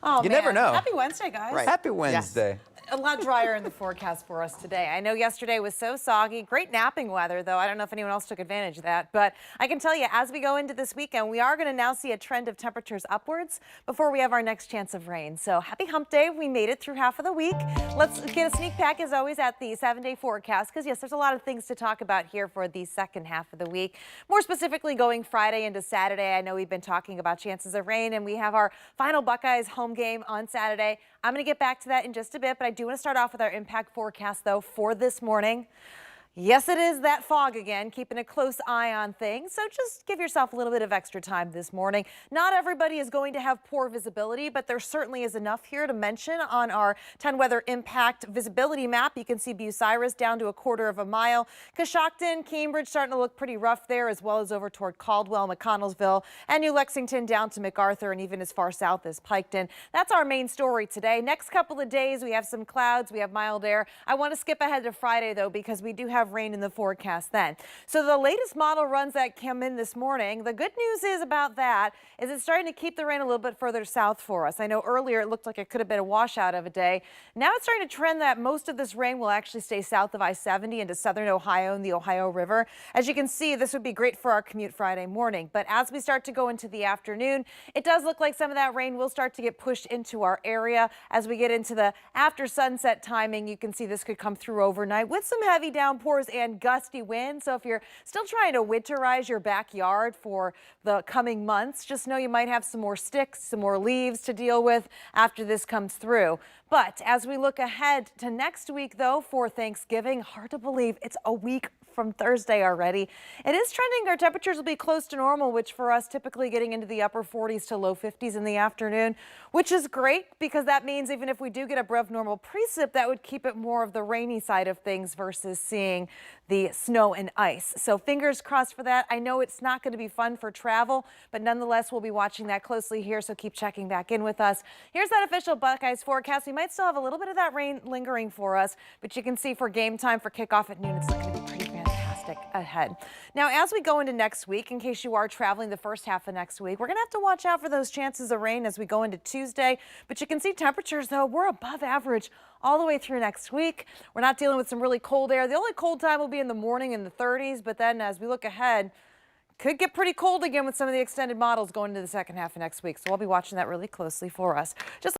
Oh, You man. never know. Happy Wednesday, guys. Right. Happy Wednesday. A lot drier in the forecast for us today. I know yesterday was so soggy. Great napping weather, though. I don't know if anyone else took advantage of that. But I can tell you, as we go into this weekend, we are going to now see a trend of temperatures upwards before we have our next chance of rain. So happy hump day. We made it through half of the week. Let's get a sneak peek, as always, at the 7-day forecast. Because, yes, there's a lot of things to talk about here for the second half of the week. More specifically, going Friday into Saturday. I know we've been talking about chances of rain, and we have our final Buckeyes home game on Saturday. I'm going to get back to that in just a bit, but I do want to start off with our impact forecast, though, for this morning. Yes, it is that fog again, keeping a close eye on things. So just give yourself a little bit of extra time this morning. Not everybody is going to have poor visibility, but there certainly is enough here to mention on our 10 weather impact visibility map. You can see Bucyrus down to 1/4 mile. Coshocton, Cambridge starting to look pretty rough there, as well as over toward Caldwell, McConnellsville, and New Lexington down to MacArthur, and even as far south as Piketon. That's our main story today. Next couple of days, we have some clouds, we have mild air. I want to skip ahead to Friday, though, because we do have rain in the forecast then. So the latest model runs that came in this morning, the good news is about that is it's starting to keep the rain a little bit further south for us. I know earlier it looked like it could have been a washout of a day. Now it's starting to trend that most of this rain will actually stay south of I-70 into southern Ohio and the Ohio River. As you can see, this would be great for our commute Friday morning. But as we start to go into the afternoon, it does look like some of that rain will start to get pushed into our area. As we get into the after sunset timing, you can see this could come through overnight with some heavy downpours and gusty winds. So if you're still trying to winterize your backyard for the coming months, just know you might have some more sticks, some more leaves to deal with after this comes through. But as we look ahead to next week, though, for Thanksgiving, hard to believe it's a week from Thursday already. It is trending. Our temperatures will be close to normal, which for us typically getting into the upper 40s to low 50s in the afternoon, which is great because that means even if we do get above normal precip, that would keep it more of the rainy side of things versus seeing the snow and ice. So fingers crossed for that. I know it's not going to be fun for travel, but nonetheless, we'll be watching that closely here. So keep checking back in with us. Here's that official Buckeyes forecast. We might still have a little bit of that rain lingering for us, but you can see for game time for kickoff at noon, it's looking to be pretty fantastic ahead. Now, as we go into next week, in case you are traveling the first half of next week, we're going to have to watch out for those chances of rain as we go into Tuesday. But you can see temperatures, though, we're above average all the way through next week. We're not dealing with some really cold air. The only cold time will be in the morning in the 30s. But then as we look ahead, could get pretty cold again with some of the extended models going into the second half of next week. So we'll be watching that really closely for us. Just